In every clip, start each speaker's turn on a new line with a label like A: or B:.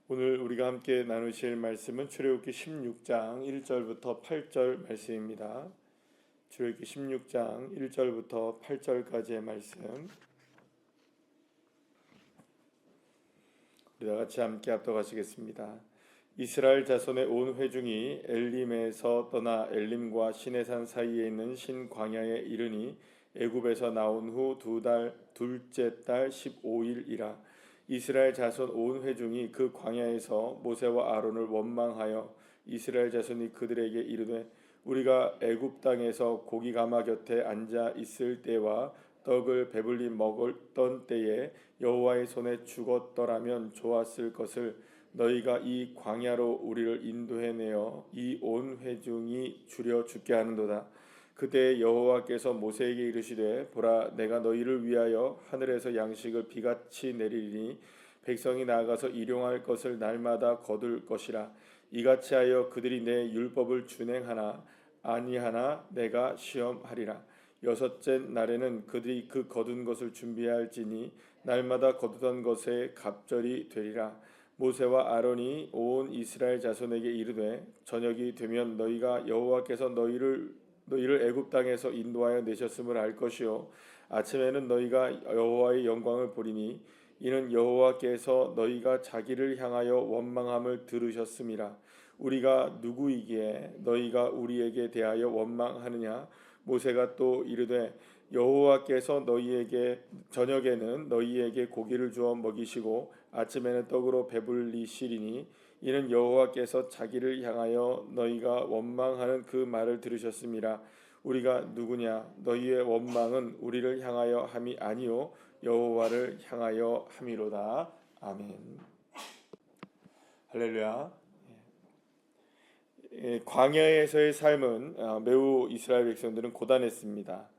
A: 오늘 우리가 함께 나누실 말씀은 출애굽기 16장 1절부터 8절 말씀입니다. 출애굽기 16장 1절부터 8절까지의 말씀 우리 다 같이 함께 합독하시겠습니다. 이스라엘 자손의 온 회중이 엘림에서 떠나 엘림과 시내산 사이에 있는 신광야에 이르니 애굽에서 나온 후 둘째 달 15일이라. 이스라엘 자손 온 회중이 그 광야에서 모세와 아론을 원망하여 이스라엘 자손이 그들에게 이르되 우리가 애굽 땅에서 고기 가마 곁에 앉아 있을 때와 떡을 배불리 먹었던 때에 여호와의 손에 죽었더라면 좋았을 것을 너희가 이 광야로 우리를 인도해내어 이 온 회중이 줄여 죽게 하는도다. 그때 여호와께서 모세에게 이르시되 보라 내가 너희를 위하여 하늘에서 양식을 비같이 내리리니 백성이 나아가서 일용할 것을 날마다 거둘 것이라. 이같이 하여 그들이 내 율법을 준행하나 아니하나 내가 시험하리라. 여섯째 날에는 그들이 그 거둔 것을 준비할지니 날마다 거두던 것에 갑절이 되리라. 모세와 아론이 온 이스라엘 자손에게 이르되 저녁이 되면 너희가 여호와께서 너희를 애굽 땅에서 인도하여 내셨음을 알 것이요 아침에는 너희가 여호와의 영광을 보리니 이는 여호와께서 너희가 자기를 향하여 원망함을 들으셨음이라. 우리가 누구이기에 너희가 우리에게 대하여 원망하느냐. 모세가 또 이르되 여호와께서 너희에게 저녁에는 너희에게 고기를 주어 먹이시고 아침에는 떡으로 배불리시리니 이는 여호와께서 자기를 향하여 너희가 원망하는 그 말을 들으셨음이라. 우리가 누구냐. 너희의 원망은 우리를 향하여 함이 아니요 여호와를 향하여 함이로다. 아멘. 할렐루야. 광야에서의 삶은 매우 이스라엘 백성들은 고단했습니다.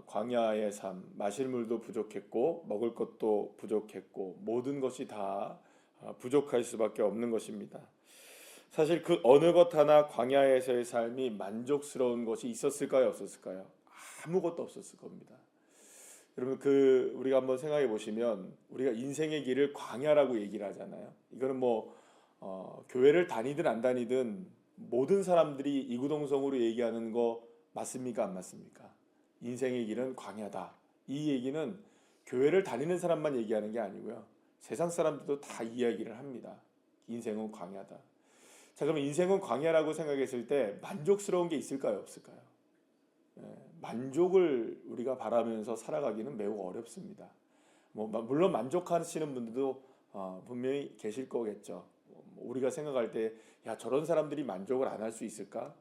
A: 광야의 삶, 마실 물도 부족했고 먹을 것도 부족했고 모든 것이 다 부족할 수밖에 없는 것입니다. 사실 그 어느 것 하나 광야에서의 삶이 만족스러운 것이 있었을까요, 없었을까요? 아무것도 없었을 겁니다. 여러분 우리가 한번 생각해 보시면 우리가 인생의 길을 광야라고 얘기를 하잖아요. 이거는 교회를 다니든 안 다니든 모든 사람들이 이구동성으로 얘기하는 거 맞습니까, 안 맞습니까? 인생의 길은 광야다. 이 얘기는 교회를 다니는 사람만 얘기하는 게 아니고요. 세상 사람들도 다 이야기를 합니다. 인생은 광야다. 자, 그럼 인생은 광야라고 생각했을 때 만족스러운 게 있을까요, 없을까요? 만족을 우리가 바라면서 살아가기는 매우 어렵습니다. 물론 만족하시는 분들도 분명히 계실 거겠죠. 우리가 생각할 때, 야, 저런 사람들이 만족을 안 할 수 있을까?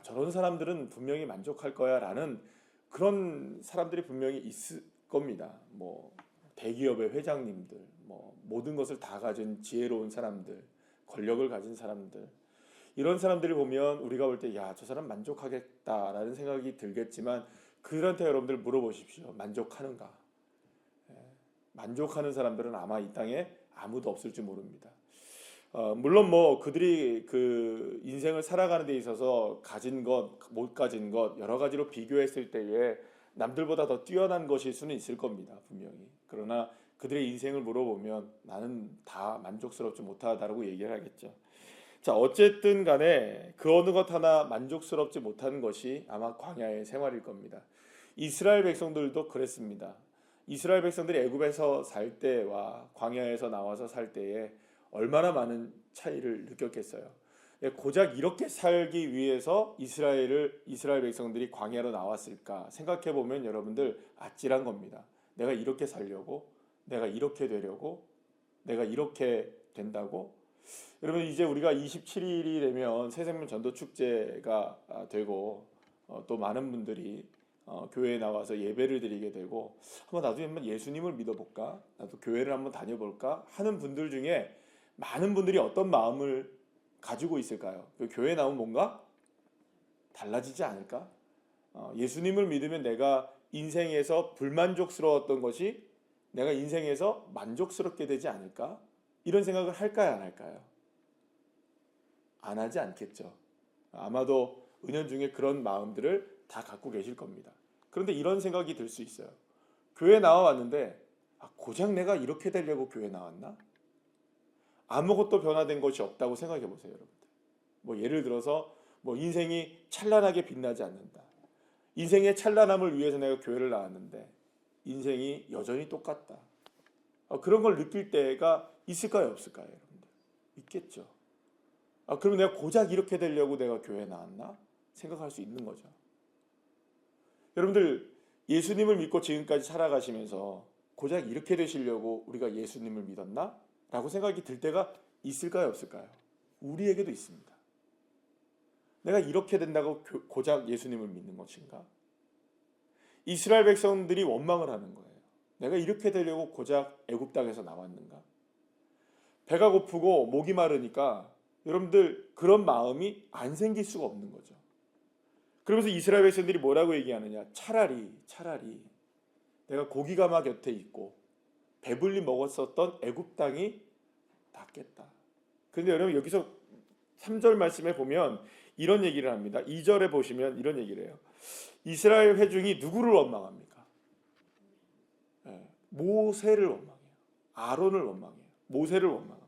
A: 저런 사람들은 분명히 만족할 거야 라는 그런 사람들이 분명히 있을 겁니다. 대기업의 회장님들, 모든 것을 다 가진 지혜로운 사람들, 권력을 가진 사람들, 이런 사람들을 보면 우리가 볼 때, 야, 저 사람 만족하겠다라는 생각이 들겠지만 그들한테 여러분들 물어보십시오. 만족하는가? 만족하는 사람들은 아마 이 땅에 아무도 없을지 모릅니다. 물론 그들이 그 인생을 살아가는 데 있어서 가진 것, 못 가진 것 여러 가지로 비교했을 때에 남들보다 더 뛰어난 것일 수는 있을 겁니다, 분명히. 그러나 그들의 인생을 물어보면 나는 다 만족스럽지 못하다라고 얘기를 하겠죠. 자, 어쨌든 간에 그 어느 것 하나 만족스럽지 못한 것이 아마 광야의 생활일 겁니다. 이스라엘 백성들도 그랬습니다. 이스라엘 백성들이 애굽에서 살 때와 광야에서 나와서 살 때에 얼마나 많은 차이를 느꼈겠어요. 고작 이렇게 살기 위해서 이스라엘 백성들이 광야로 나왔을까 생각해 보면 여러분들 아찔한 겁니다. 내가 이렇게 살려고, 내가 이렇게 되려고, 내가 이렇게 된다고. 여러분, 이제 우리가 27일이 되면 새생명 전도 축제가 되고 또 많은 분들이 교회에 나와서 예배를 드리게 되고 나도 한번 예수님을 믿어볼까, 나도 교회를 한번 다녀볼까 하는 분들 중에 많은 분들이 어떤 마음을 가지고 있을까요? 교회에 나오면 뭔가 달라지지 않을까? 예수님을 믿으면 내가 인생에서 불만족스러웠던 것이 내가 인생에서 만족스럽게 되지 않을까? 이런 생각을 할까요, 안 할까요? 안 하지 않겠죠. 아마도 은연중에 그런 마음들을 다 갖고 계실 겁니다. 그런데 이런 생각이 들 수 있어요. 교회 나와 왔는데 고작 내가 이렇게 되려고 교회 나왔나? 아무것도 변화된 것이 없다고 생각해 보세요, 여러분들. 뭐 예를 들어서 뭐 인생이 찬란하게 빛나지 않는다. 인생의 찬란함을 위해서 내가 교회를 나왔는데 인생이 여전히 똑같다. 그런 걸 느낄 때가 있을까요, 없을까요, 여러분들? 있겠죠. 그럼 내가 고작 이렇게 되려고 내가 교회에 나왔나? 생각할 수 있는 거죠. 여러분들, 예수님을 믿고 지금까지 살아가시면서 고작 이렇게 되시려고 우리가 예수님을 믿었나? 라고 생각이 들 때가 있을까요, 없을까요? 우리에게도 있습니다. 내가 이렇게 된다고 고작 예수님을 믿는 것인가? 이스라엘 백성들이 원망을 하는 거예요. 내가 이렇게 되려고 고작 애굽 땅에서 나왔는가? 배가 고프고 목이 마르니까 여러분들 그런 마음이 안 생길 수가 없는 거죠. 그러면서 이스라엘 백성들이 뭐라고 얘기하느냐? 차라리 내가 고기가마 곁에 있고 배불리 먹었었던 애굽 땅이 낫겠다. 그런데 여러분 여기서 3절 말씀에 보면 이런 얘기를 합니다. 2절에 보시면 이런 얘기를 해요. 이스라엘 회중이 누구를 원망합니까? 모세를 원망해요. 아론을 원망해요. 모세를 원망합니다.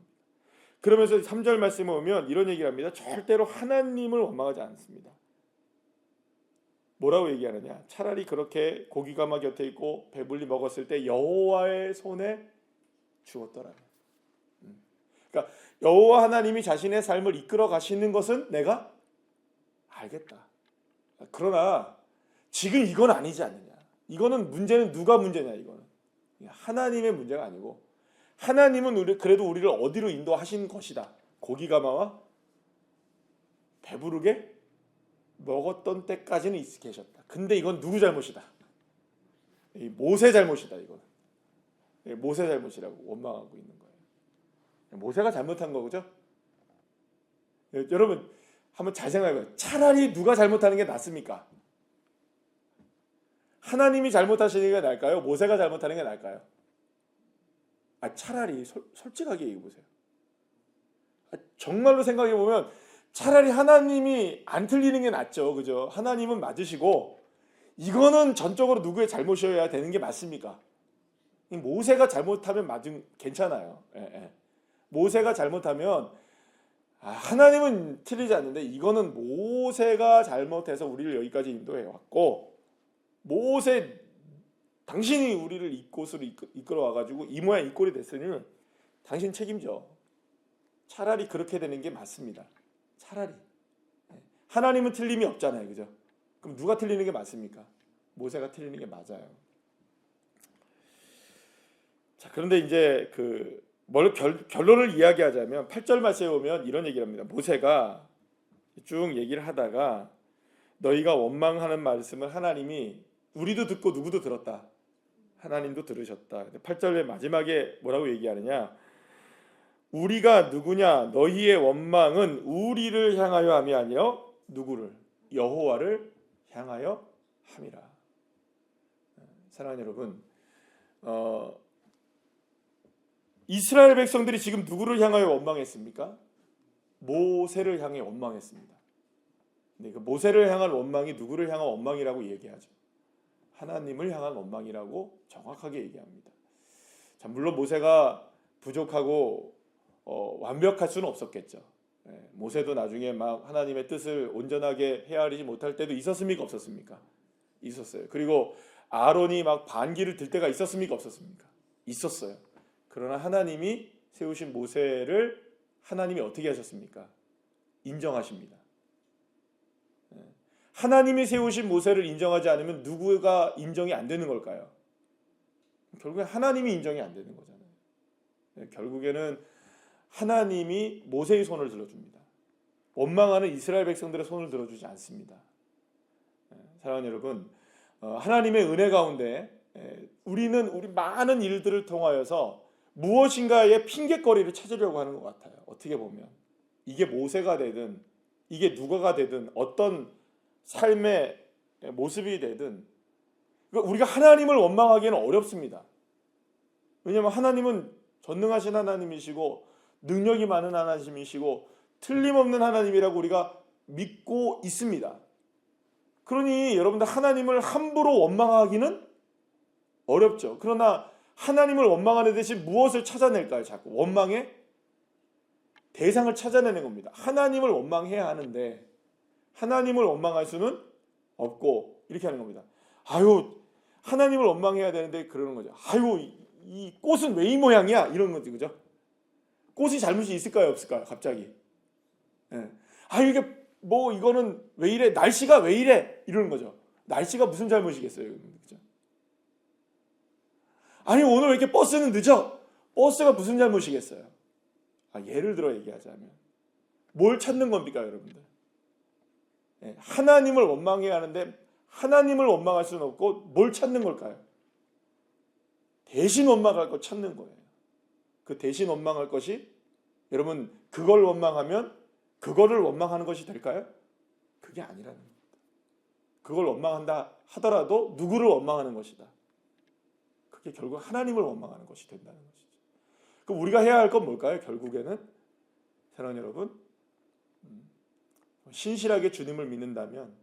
A: 그러면서 3절 말씀에 보면 이런 얘기를 합니다. 절대로 하나님을 원망하지 않습니다. 뭐라고 얘기하느냐? 차라리 그렇게 고기가마 곁에 있고 배불리 먹었을 때 여호와의 손에 죽었더라면. 그러니까 여호와 하나님이 자신의 삶을 이끌어 가시는 것은 내가 알겠다. 그러나 지금 이건 아니지 않느냐? 이거는 문제는 누가 문제냐? 이거는 하나님의 문제가 아니고 하나님은 그래도 우리를 어디로 인도하신 것이다. 고기가마와 배부르게 먹었던 때까지는 계셨다. 근데 이건 누구 잘못이다? 모세 잘못이다. 이거는 모세 잘못이라고 원망하고 있는 거예요. 모세가 잘못한 거죠. 여러분 한번 잘 생각해봐요. 차라리 누가 잘못하는 게 낫습니까? 하나님이 잘못하시는 게 나을까요? 모세가 잘못하는 게 나을까요? 차라리 솔직하게 얘기해보세요. 정말로 생각해보면 차라리 하나님이 안 틀리는 게 낫죠. 그죠? 하나님은 맞으시고 이거는 전적으로 누구의 잘못이어야 되는 게 맞습니까? 모세가 잘못하면 괜찮아요. 모세가 잘못하면 하나님은 틀리지 않는데 이거는 모세가 잘못해서 우리를 여기까지 인도해 왔고 모세 당신이 우리를 이곳으로 이끌어 와가지고 이 모양 이 꼴이 됐으니 당신 책임져. 차라리 그렇게 되는 게 맞습니다. 차라리 하나님은 틀림이 없잖아요, 그죠? 그럼 누가 틀리는 게 맞습니까? 모세가 틀리는 게 맞아요. 자, 그런데 이제 결론을 이야기하자면 8절 말씀에 보면 이런 얘기를 합니다. 모세가 쭉 얘기를 하다가 너희가 원망하는 말씀을 하나님이 우리도 듣고 누구도 들었다. 하나님도 들으셨다. 8절의 마지막에 뭐라고 얘기하느냐? 우리가 누구냐? 너희의 원망은 우리를 향하여 함이 아니요 누구를? 여호와를 향하여 함이라. 사랑하는 여러분, 이스라엘 백성들이 지금 누구를 향하여 원망했습니까? 모세를 향해 원망했습니다. 근데 그 모세를 향한 원망이 누구를 향한 원망이라고 얘기하죠? 하나님을 향한 원망이라고 정확하게 얘기합니다. 자, 물론 모세가 부족하고 완벽할 수는 없었겠죠. 모세도 나중에 막 하나님의 뜻을 온전하게 헤아리지 못할 때도 있었습니까? 없었습니까? 있었어요. 그리고 아론이 막 반기를 들 때가 있었습니까? 없었습니까? 있었어요. 그러나 하나님이 세우신 모세를 하나님이 어떻게 하셨습니까? 인정하십니다. 하나님이 세우신 모세를 인정하지 않으면 누구가 인정이 안 되는 걸까요? 결국엔 하나님이 인정이 안 되는 거잖아요. 결국에는 하나님이 모세의 손을 들어줍니다. 원망하는 이스라엘 백성들의 손을 들어주지 않습니다. 사랑하는 여러분, 하나님의 은혜 가운데 우리는 우리 많은 일들을 통하여서 무엇인가의 핑계거리를 찾으려고 하는 것 같아요. 어떻게 보면 이게 모세가 되든 이게 누가가 되든 어떤 삶의 모습이 되든 우리가 하나님을 원망하기에는 어렵습니다. 왜냐하면 하나님은 전능하신 하나님이시고 능력이 많은 하나님이시고 틀림없는 하나님이라고 우리가 믿고 있습니다. 그러니 여러분들 하나님을 함부로 원망하기는 어렵죠. 그러나 하나님을 원망하는 대신 무엇을 찾아낼까요? 자꾸 원망의 대상을 찾아내는 겁니다. 하나님을 원망해야 하는데 하나님을 원망할 수는 없고 이렇게 하는 겁니다. 아유, 하나님을 원망해야 되는데 그러는 거죠. 아유, 이 꽃은 왜 이 모양이야? 이런 거죠, 그죠? 꽃이 잘못이 있을까요, 없을까요? 갑자기. 예. 아유, 이게 뭐 이거는 왜 이래? 날씨가 왜 이래? 이러는 거죠. 날씨가 무슨 잘못이겠어요, 그죠? 아니, 오늘 왜 이렇게 버스는 늦어? 버스가 무슨 잘못이겠어요? 예를 들어 얘기하자면 뭘 찾는 겁니까, 여러분들? 예, 하나님을 원망해야 하는데 하나님을 원망할 수는 없고 뭘 찾는 걸까요? 대신 원망할 것 찾는 거예요. 그 대신 원망할 것이 여러분 그걸 원망하면 그거를 원망하는 것이 될까요? 그게 아니라는 겁니다. 그걸 원망한다 하더라도 누구를 원망하는 것이다. 그게 결국 하나님을 원망하는 것이 된다는 것이죠. 그럼 우리가 해야 할 건 뭘까요? 결국에는 사랑하는 여러분, 신실하게 주님을 믿는다면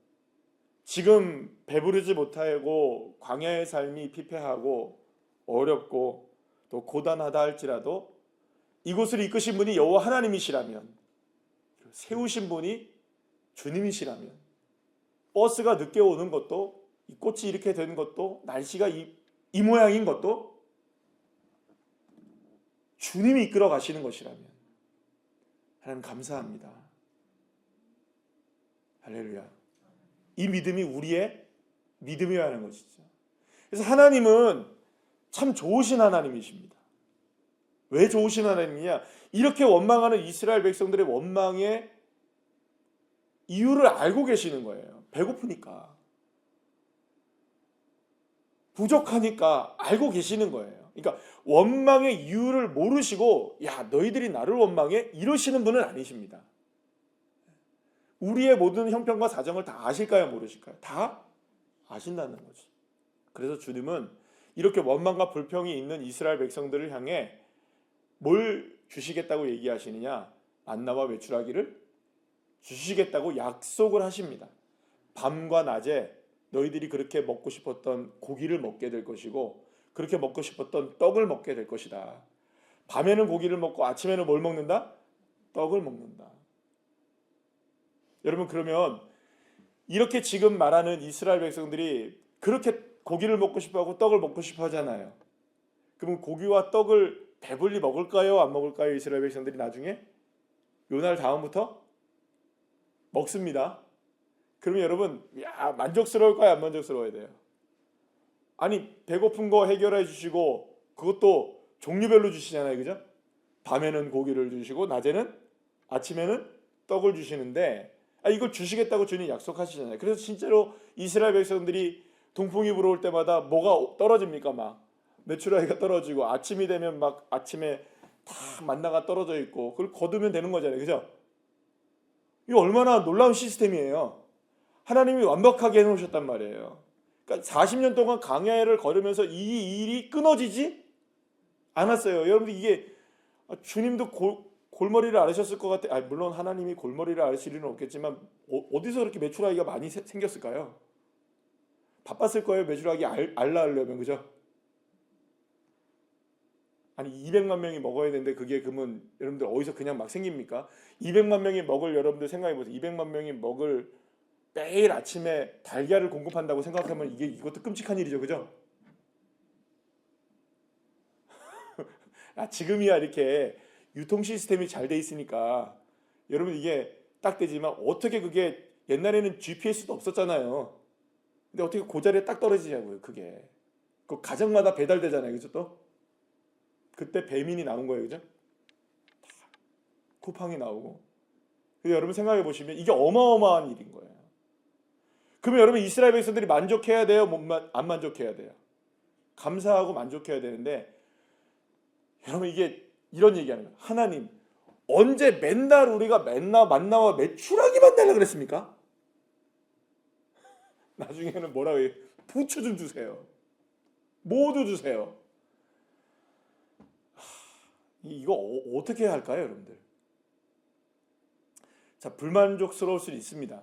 A: 지금 배부르지 못하고 광야의 삶이 피폐하고 어렵고 또 고단하다 할지라도 이곳을 이끄신 분이 여호와 하나님이시라면, 세우신 분이 주님이시라면, 버스가 늦게 오는 것도, 이 꽃이 이렇게 되는 것도, 날씨가 이 모양인 것도 주님이 이끌어 가시는 것이라면 하나님 감사합니다. 할렐루야. 이 믿음이 우리의 믿음이어야 하는 것이죠. 그래서 하나님은 참 좋으신 하나님이십니다. 왜 좋으신 하나님이냐? 이렇게 원망하는 이스라엘 백성들의 원망의 이유를 알고 계시는 거예요. 배고프니까, 부족하니까 알고 계시는 거예요. 그러니까 원망의 이유를 모르시고 야, 너희들이 나를 원망해? 이러시는 분은 아니십니다. 우리의 모든 형편과 사정을 다 아실까요? 모르실까요? 다 아신다는 거지. 그래서 주님은 이렇게 원망과 불평이 있는 이스라엘 백성들을 향해 뭘 주시겠다고 얘기하시느냐? 만나와 메추라기를 주시겠다고 약속을 하십니다. 밤과 낮에 너희들이 그렇게 먹고 싶었던 고기를 먹게 될 것이고 그렇게 먹고 싶었던 떡을 먹게 될 것이다. 밤에는 고기를 먹고 아침에는 뭘 먹는다? 떡을 먹는다. 여러분, 그러면 이렇게 지금 말하는 이스라엘 백성들이 그렇게 고기를 먹고 싶어하고 떡을 먹고 싶어 하잖아요. 그러면 고기와 떡을 배불리 먹을까요? 안 먹을까요? 이스라엘 백성들이 나중에? 요날 다음부터 먹습니다. 그러면 여러분, 야, 만족스러울까요? 안 만족스러워야 돼요? 아니, 배고픈 거 해결해 주시고 그것도 종류별로 주시잖아요, 그죠? 밤에는 고기를 주시고 낮에는, 아침에는 떡을 주시는데 이걸 주시겠다고 주님 약속하시잖아요. 그래서 진짜로 이스라엘 백성들이 동풍이 불어올 때마다 뭐가 떨어집니까? 막 메추라기가 떨어지고 아침이 되면 막 아침에 다 만나가 떨어져 있고 그걸 거두면 되는 거잖아요, 그죠? 이거 얼마나 놀라운 시스템이에요. 하나님이 완벽하게 해놓으셨단 말이에요. 그러니까 40년 동안 광야를 걸으면서 이 일이 끊어지지 않았어요. 여러분들, 이게 주님도 골머리를 앓으셨을 것 같아요. 물론 하나님이 골머리를 앓으실 일은 없겠지만 어디서 그렇게 메추라기가 많이 생겼을까요? 바빴을 거예요, 메추라기 알려면, 그죠? 아니, 200만 명이 먹어야 되는데 그게 그러면 여러분들 어디서 그냥 막 생깁니까? 200만 명이 먹을, 여러분들 생각해 보세요. 200만 명이 먹을 매일 아침에 달걀을 공급한다고 생각하면 이것도 끔찍한 일이죠, 그죠? 지금이야 이렇게 유통 시스템이 잘 돼 있으니까 여러분 이게 딱 되지만 어떻게 그게, 옛날에는 GPS도 없었잖아요. 근데 어떻게 그 자리에 딱 떨어지냐고요, 그게. 그 가정마다 배달되잖아요, 그죠? 또 그때 배민이 나온 거예요, 그죠? 쿠팡이 나오고. 근데 여러분 생각해 보시면 이게 어마어마한 일인 거예요. 그러면 여러분 이스라엘 백성들이 만족해야 돼요? 안 만족해야 돼요? 감사하고 만족해야 되는데 여러분 이게 이런 얘기하는 거예요. 하나님, 언제 맨날 우리가 만나와 메추라기만 달라 그랬습니까? 나중에는 뭐라고 해요? 부추 좀 주세요. 모두 주세요. 이거 어떻게 해야 할까요, 여러분들? 자, 불만족스러울 수도 있습니다.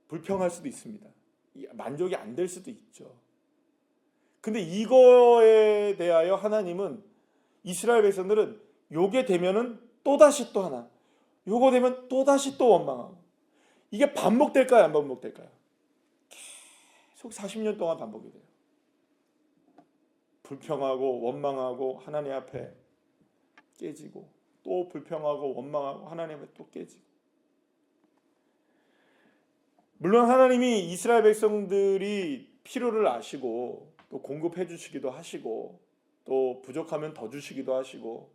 A: 불평할 수도 있습니다. 만족이 안 될 수도 있죠. 근데 이거에 대하여 하나님은, 이스라엘 백성들은 요게 되면은 또다시 또 하나, 요거 되면 또다시 또 원망하고. 이게 반복될까요? 안 반복될까요? 계속 40년 동안 반복이 돼요. 불평하고 원망하고 하나님 앞에 깨지고, 또 불평하고 원망하고 하나님 앞에 또 깨지고. 물론 하나님이 이스라엘 백성들이 필요를 아시고 또 공급해 주시기도 하시고, 또 부족하면 더 주시기도 하시고,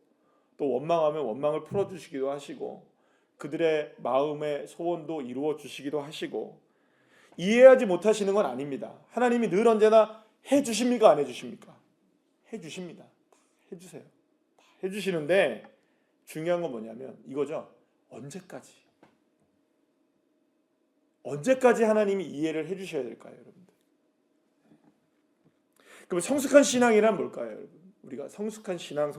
A: 또 원망하면 원망을 풀어 주시기도 하시고, 그들의 마음의 소원도 이루어 주시기도 하시고, 이해하지 못하시는 건 아닙니다. 하나님이 늘 언제나 해 주십니까? 안 해 주십니까? 해 주십니다. 해 주세요. 해 주시는데 중요한 건 뭐냐면 이거죠. 언제까지 하나님이 이해를 해 주셔야 될까요, 여러분들? 그럼 성숙한 신앙이란 뭘까요, 여러분? 우리가 성숙한 신앙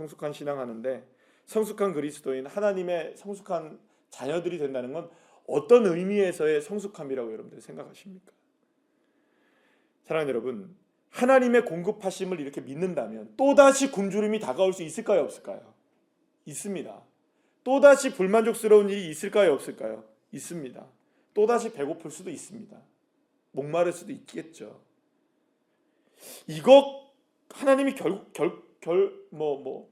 A: 하는데, 성숙한 그리스도인, 하나님의 성숙한 자녀들이 된다는 건 어떤 의미에서의 성숙함이라고 여러분들 생각하십니까? 사랑하는 여러분, 하나님의 공급하심을 이렇게 믿는다면 또다시 굶주림이 다가올 수 있을까요, 없을까요? 있습니다. 또다시 불만족스러운 일이 있을까요, 없을까요? 있습니다. 또다시 배고플 수도 있습니다. 목마를 수도 있겠죠. 이거 하나님이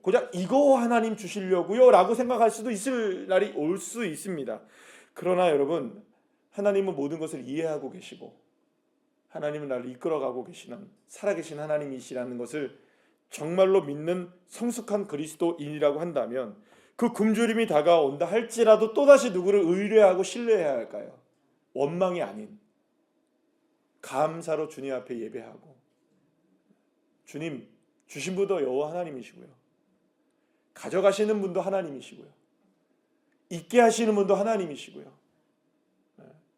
A: 고작 이거 하나님 주시려고요? 라고 생각할 수도 있을 날이 올 수 있습니다. 그러나 여러분, 하나님은 모든 것을 이해하고 계시고 하나님은 나를 이끌어가고 계시는 살아계신 하나님이시라는 것을 정말로 믿는 성숙한 그리스도인이라고 한다면, 그 굶주림이 다가온다 할지라도 또다시 누구를 의뢰하고 신뢰해야 할까요? 원망이 아닌 감사로 주님 앞에 예배하고, 주님 주신 분도 여호와 하나님이시고요, 가져가시는 분도 하나님이시고요, 있게 하시는 분도 하나님이시고요,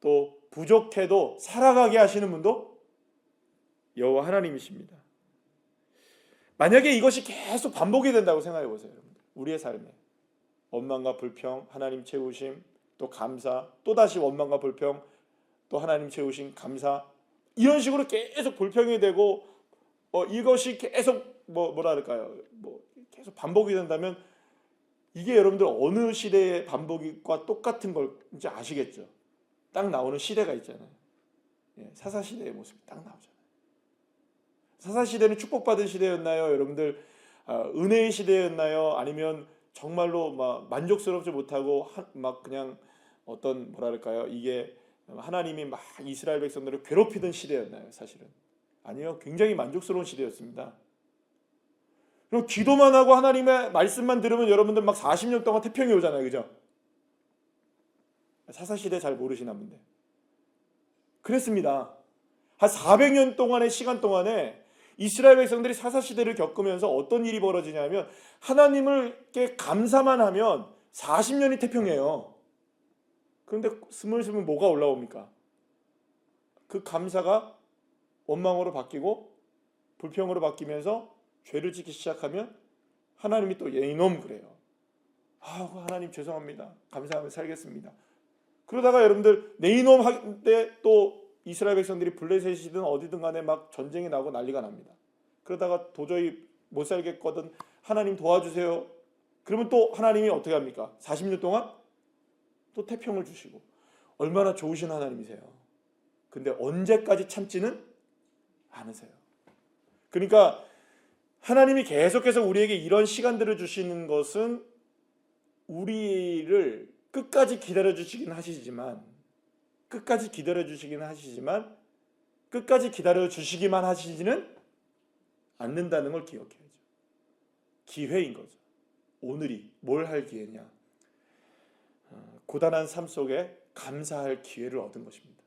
A: 또 부족해도 살아가게 하시는 분도 여호와 하나님이십니다. 만약에 이것이 계속 반복이 된다고 생각해 보세요, 여러분들. 우리의 삶에 원망과 불평, 하나님 채우심, 또 감사, 또다시 원망과 불평, 또 하나님 채우심, 감사, 이런 식으로 계속 불평이 되고 이것이 계속 뭐랄까요? 계속 반복이 된다면, 이게 여러분들 어느 시대의 반복과 똑같은 걸지 아시겠죠? 딱 나오는 시대가 있잖아요. 사사시대의 모습이 딱 나오잖아요. 사사시대는 축복받은 시대였나요? 여러분들 은혜의 시대였나요? 아니면 정말로 막 만족스럽지 못하고 막 그냥 어떤 뭐랄까요? 이게 하나님이 막 이스라엘 백성들을 괴롭히던 시대였나요? 사실은 아니요. 굉장히 만족스러운 시대였습니다. 그리고 기도만 하고 하나님의 말씀만 들으면 여러분들 막 40년 동안 태평이 오잖아요. 그죠? 사사시대 잘 모르시나 본데 그랬습니다. 한 400년 동안의 시간 동안에 이스라엘 백성들이 사사시대를 겪으면서 어떤 일이 벌어지냐면, 하나님을께 감사만 하면 40년이 태평해요. 그런데 스물스물 뭐가 올라옵니까? 그 감사가 원망으로 바뀌고 불평으로 바뀌면서 죄를 짓기 시작하면 하나님이 또 이놈 그래요. 하나님 죄송합니다. 감사하며 살겠습니다. 그러다가 여러분들 내 이놈 할 때 또 이스라엘 백성들이 블레셋이든 어디든 간에 막 전쟁이 나고 난리가 납니다. 그러다가 도저히 못 살겠거든, 하나님 도와주세요. 그러면 또 하나님이 어떻게 합니까? 40년 동안 또 태평을 주시고. 얼마나 좋으신 하나님이세요. 근데 언제까지 참지는 않으세요. 그러니까 하나님이 계속해서 우리에게 이런 시간들을 주시는 것은 우리를 끝까지 기다려 주시긴 하시지만 끝까지 기다려 주시기만 하시지는 않는다는 걸 기억해야죠. 기회인 거죠. 오늘이 뭘 할 기회냐? 고단한 삶 속에 감사할 기회를 얻은 것입니다.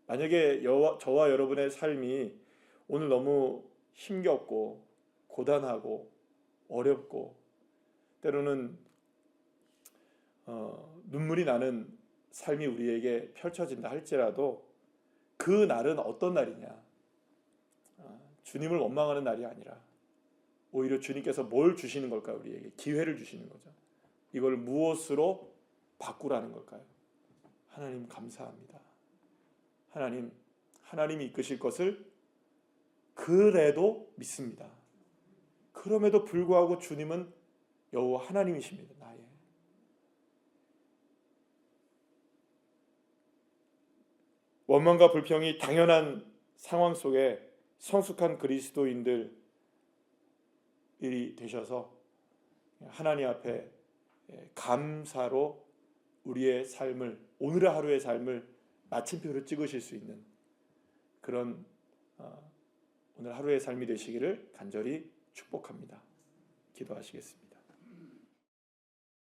A: 만약에 저와 여러분의 삶이 오늘 너무 힘겹고 고단하고 어렵고 때로는 눈물이 나는 삶이 우리에게 펼쳐진다 할지라도, 그 날은 어떤 날이냐? 주님을 원망하는 날이 아니라 오히려 주님께서 뭘 주시는 걸까요? 우리에게 기회를 주시는 거죠. 이걸 무엇으로 바꾸라는 걸까요? 하나님 감사합니다. 하나님이 이끄실 것을 그래도 믿습니다. 그럼에도 불구하고 주님은 여호와 하나님이십니다. 나의. 원망과 불평이 당연한 상황 속에 성숙한 그리스도인들이 되셔서 하나님 앞에 감사로 우리의 삶을, 오늘의 하루의 삶을 마침표로 찍으실 수 있는 그런 오늘 하루의 삶이 되시기를 간절히 축복합니다. 기도하시겠습니다.